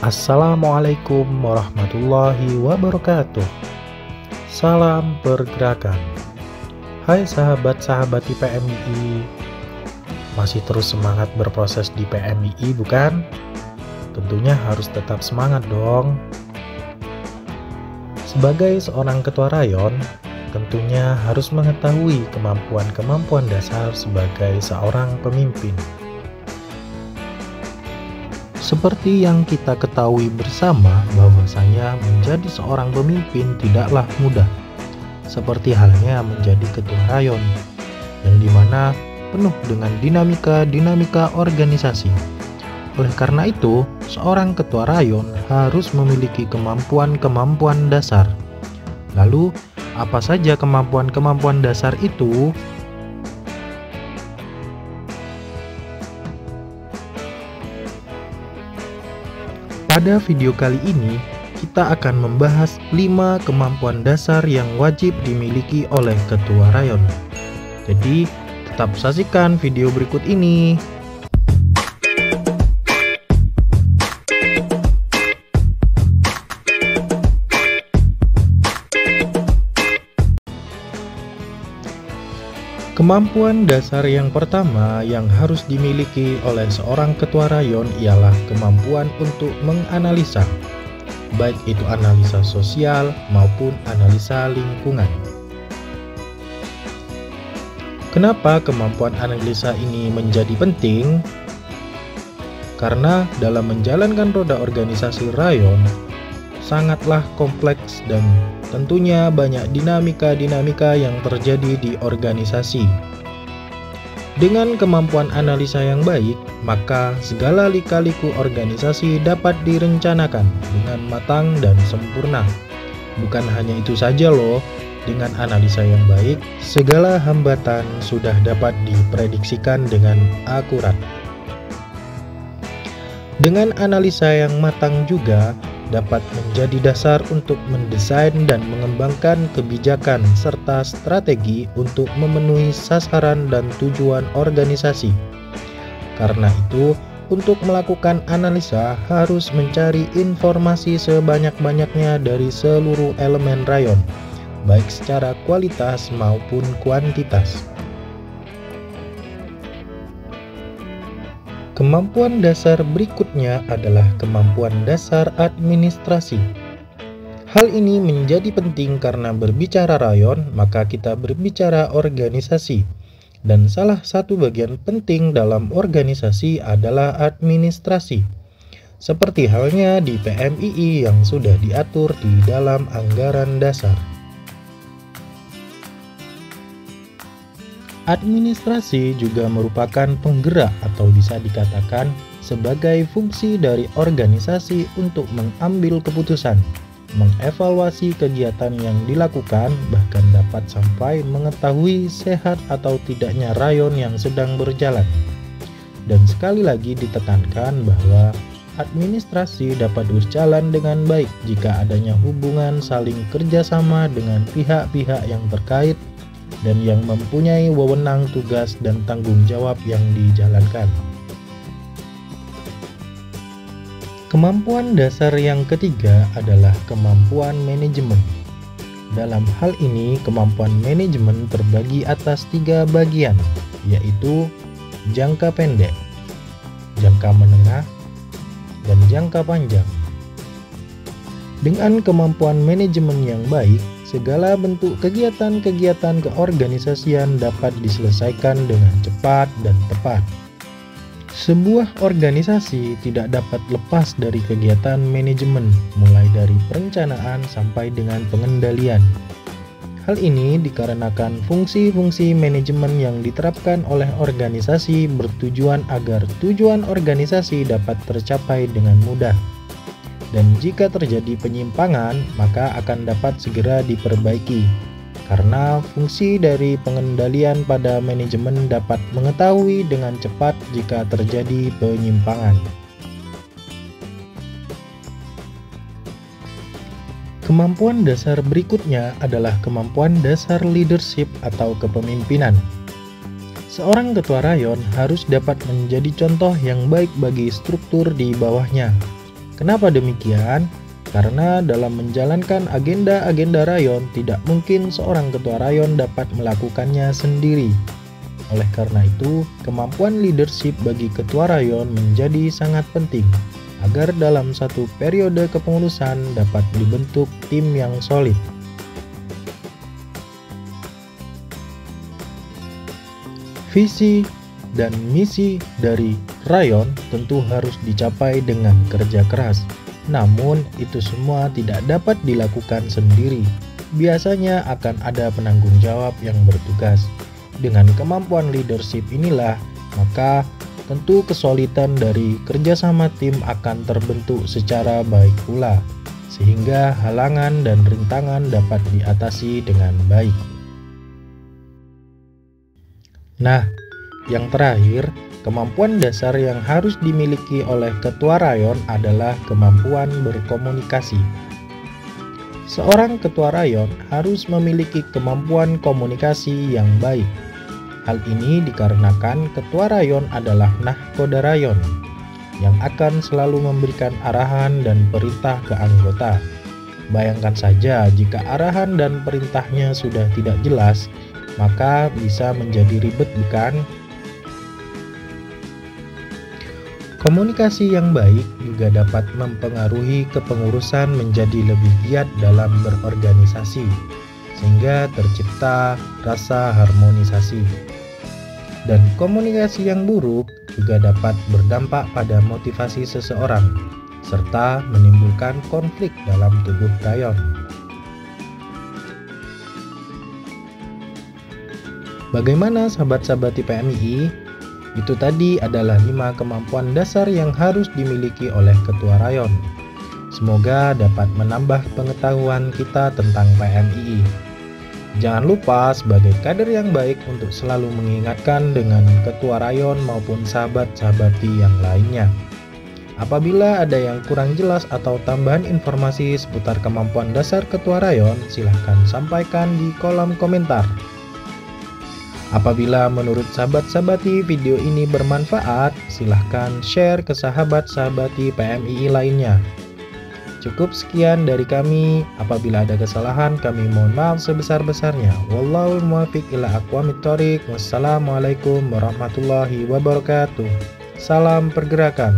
Assalamualaikum warahmatullahi wabarakatuh. Salam pergerakan. Hai sahabat-sahabat di PMII, masih terus semangat berproses di PMII bukan? Tentunya harus tetap semangat dong. Sebagai seorang ketua rayon, tentunya harus mengetahui kemampuan-kemampuan dasar sebagai seorang pemimpin. Seperti yang kita ketahui bersama bahwasanya menjadi seorang pemimpin tidaklah mudah. Seperti halnya menjadi ketua rayon, yang dimana penuh dengan dinamika organisasi. Oleh karena itu, seorang ketua rayon harus memiliki kemampuan-kemampuan dasar. Lalu, apa saja kemampuan-kemampuan dasar itu? Pada video kali ini, kita akan membahas 5 kemampuan dasar yang wajib dimiliki oleh ketua rayon. Jadi, tetap saksikan video berikut ini. Kemampuan dasar yang pertama yang harus dimiliki oleh seorang ketua rayon ialah kemampuan untuk menganalisa, baik itu analisa sosial maupun analisa lingkungan. Kenapa kemampuan analisa ini menjadi penting? Karena dalam menjalankan roda organisasi rayon sangatlah kompleks dan tentunya banyak dinamika-dinamika yang terjadi di organisasi. Dengan kemampuan analisa yang baik, maka segala lika-liku organisasi dapat direncanakan dengan matang dan sempurna. Bukan hanya itu saja loh, dengan analisa yang baik, segala hambatan sudah dapat diprediksikan dengan akurat. Dengan analisa yang matang juga dapat menjadi dasar untuk mendesain dan mengembangkan kebijakan serta strategi untuk memenuhi sasaran dan tujuan organisasi. Karena itu, untuk melakukan analisa harus mencari informasi sebanyak-banyaknya dari seluruh elemen rayon, baik secara kualitas maupun kuantitas. Kemampuan dasar berikutnya adalah kemampuan dasar administrasi. Hal ini menjadi penting karena berbicara rayon, maka kita berbicara organisasi. Dan salah satu bagian penting dalam organisasi adalah administrasi. Seperti halnya di PMII yang sudah diatur di dalam anggaran dasar. Administrasi juga merupakan penggerak atau bisa dikatakan sebagai fungsi dari organisasi untuk mengambil keputusan, mengevaluasi kegiatan yang dilakukan, bahkan dapat sampai mengetahui sehat atau tidaknya rayon yang sedang berjalan. Dan sekali lagi ditekankan bahwa administrasi dapat berjalan dengan baik jika adanya hubungan saling kerjasama dengan pihak-pihak yang terkait dan yang mempunyai wewenang tugas dan tanggung jawab yang dijalankan. Kemampuan dasar yang ketiga adalah kemampuan manajemen. Dalam hal ini, kemampuan manajemen terbagi atas 3 bagian, yaitu jangka pendek, jangka menengah, dan jangka panjang. Dengan kemampuan manajemen yang baik, segala bentuk kegiatan-kegiatan keorganisasian dapat diselesaikan dengan cepat dan tepat. Sebuah organisasi tidak dapat lepas dari kegiatan manajemen, mulai dari perencanaan sampai dengan pengendalian. Hal ini dikarenakan fungsi-fungsi manajemen yang diterapkan oleh organisasi bertujuan agar tujuan organisasi dapat tercapai dengan mudah. Dan jika terjadi penyimpangan, maka akan dapat segera diperbaiki. Karena fungsi dari pengendalian pada manajemen dapat mengetahui dengan cepat jika terjadi penyimpangan. Kemampuan dasar berikutnya adalah kemampuan dasar leadership atau kepemimpinan. Seorang ketua rayon harus dapat menjadi contoh yang baik bagi struktur di bawahnya. Kenapa demikian? Karena dalam menjalankan agenda-agenda rayon tidak mungkin seorang ketua rayon dapat melakukannya sendiri. Oleh karena itu, kemampuan leadership bagi ketua rayon menjadi sangat penting agar dalam satu periode kepengurusan dapat dibentuk tim yang solid. Visi dan misi dari rayon tentu harus dicapai dengan kerja keras. Namun, itu semua tidak dapat dilakukan sendiri. Biasanya akan ada penanggung jawab yang bertugas. Dengan kemampuan leadership inilah, maka tentu kesulitan dari kerjasama tim akan terbentuk secara baik pula, sehingga halangan dan rintangan dapat diatasi dengan baik. Nah, yang terakhir, kemampuan dasar yang harus dimiliki oleh ketua rayon adalah kemampuan berkomunikasi. Seorang ketua rayon harus memiliki kemampuan komunikasi yang baik. Hal ini dikarenakan ketua rayon adalah nahkoda rayon yang akan selalu memberikan arahan dan perintah ke anggota. Bayangkan saja jika arahan dan perintahnya sudah tidak jelas, maka bisa menjadi ribet, bukan? Komunikasi yang baik juga dapat mempengaruhi kepengurusan menjadi lebih giat dalam berorganisasi, sehingga tercipta rasa harmonisasi. Dan komunikasi yang buruk juga dapat berdampak pada motivasi seseorang, serta menimbulkan konflik dalam tubuh rayon. Bagaimana sahabat-sahabat PMII? Itu tadi adalah 5 kemampuan dasar yang harus dimiliki oleh ketua rayon. Semoga dapat menambah pengetahuan kita tentang PMII. Jangan lupa sebagai kader yang baik untuk selalu mengingatkan dengan ketua rayon maupun sahabat-sahabati yang lainnya. Apabila ada yang kurang jelas atau tambahan informasi seputar kemampuan dasar ketua rayon, silahkan sampaikan di kolom komentar. Apabila menurut sahabat-sahabati video ini bermanfaat, silahkan share ke sahabat-sahabati PMII lainnya. Cukup sekian dari kami. Apabila ada kesalahan, kami mohon maaf sebesar-besarnya. Wallahul muwaffiq ila aqwamit thoriq. Wassalamualaikum warahmatullahi wabarakatuh. Salam pergerakan.